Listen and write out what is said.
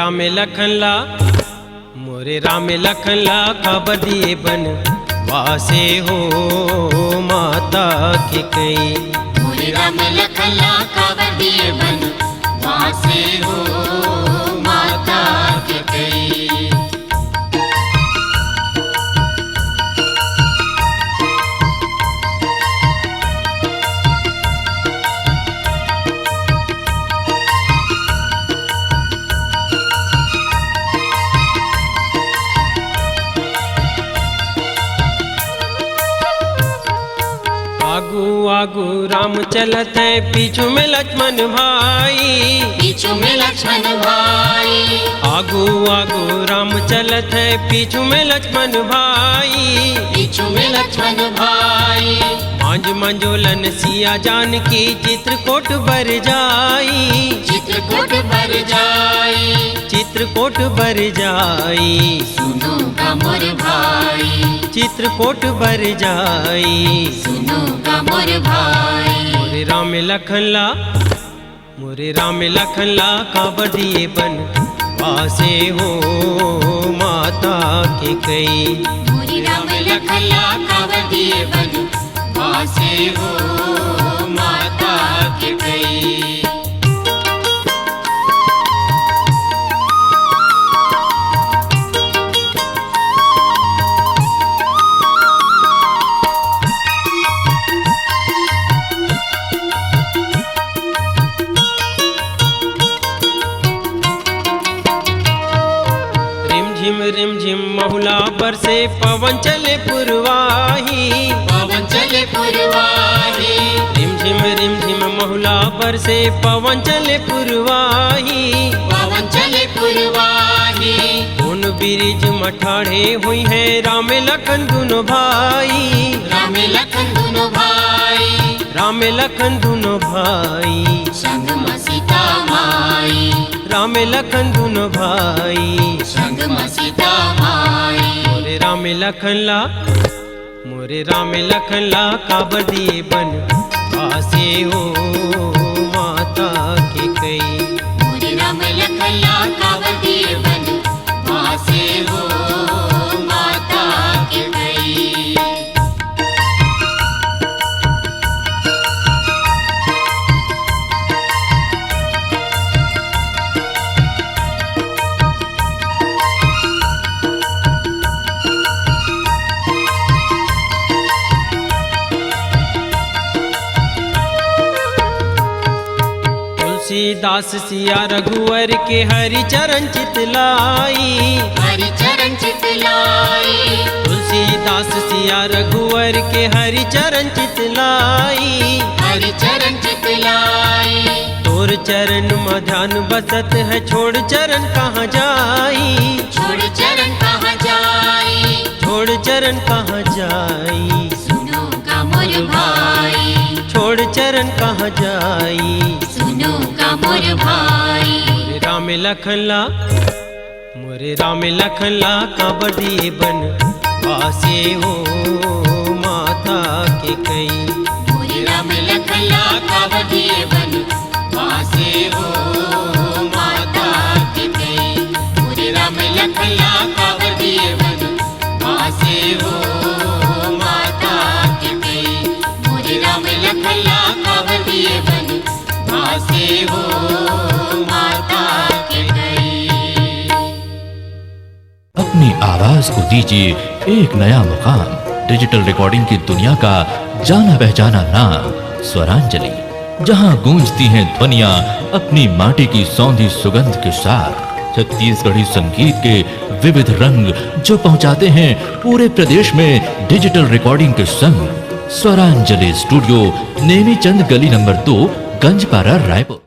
राम लखन ला, मोरे राम लखन ला खबर दिए बन वासे हो माता के कई। मोरे राम लखन ला खबर दिए बन वासे हो माता के कई। आगू आगू राम चलत है, पीछू में लक्ष्मण भाई। पीछू में लक्ष्मण भाई। आगू आगू राम चलत है, पीछू में लक्ष्मण भाई। पीछू में लक्ष्मण भाई। मांझ मंजोलन सिया जान की चित्रकूट बर जाई। चित्रकूट बर जाई। चित्रकूट बर जाई। सुनो गा मोर भाई। चित्रकूट बर जाई। सुनो गा मोर भाई। मोरे राम लखन ला, मोरे राम लखन ला खबर दिए बन वासे हो माता के कई। मोरे राम लखन ला खबर दिए बन वासे हो माता के कई। रिम झिम महुला बरसे पवन चले पुरवाही। पवन चले पुरवाही। रिम झिम महुला बरसे पवन चले पुरवाही। पवन चले पुरवाही। उन बिरिज मठाड़े हुई है राम लखन दोनों भाई। राम लखन दोनों भाई। राम लखन दोनों भाई। संग में सीता माई। राम लखन दोनों भाई। संग में सीता माई। मोरे राम लखन ला, मोरे राम लखन ला खबर दिए बन वासे हो माता के कई। मोरे राम लखन ला खबर दिए बन वासे हो माता के कई। तुलसीदास सिया रघुवर के हरि चरण चितलाई। हरि चरण चितलाई। तुलसीदास सिया रघुवर के हरि चरण चितलाई। हरि चरण चितलाई। तोर चरण में ध्यान बसत है, छोड़ चरण कहाँ जाई। छोड़ चरण कहाँ जाई। छोड़ चरण कहाँ जाई। सुनो गा मोर भाई। छोड़ चरण कहाँ जाई। सुनो गा मोर भाई। मोरे राम लखन ला, मोरे राम लखन ला खबर दिए बन वासे हो माता के कई। मोरे राम लखन ला खबर दिए बन वासे हो माता के कई। मोरे राम लखन ला खबर दिए बन वासे हो माता के कई। मोरे राम लखन ला खबर दिए बन वासे हो माता के कई। अपनी आवाज को दीजिए एक नया मुकाम। डिजिटल रिकॉर्डिंग की दुनिया का जाना पहचाना नाम स्वरांजलि, जहां गूंजती हैं ध्वनियां अपनी माटी की सौंधी सुगंध के साथ। छत्तीसगढ़ी संगीत के विविध रंग जो पहुंचाते हैं पूरे प्रदेश में डिजिटल रिकॉर्डिंग के संग। स्वरांजलि स्टूडियो, नेमी चंद गली नंबर 2, गंजपारा, रायपुर।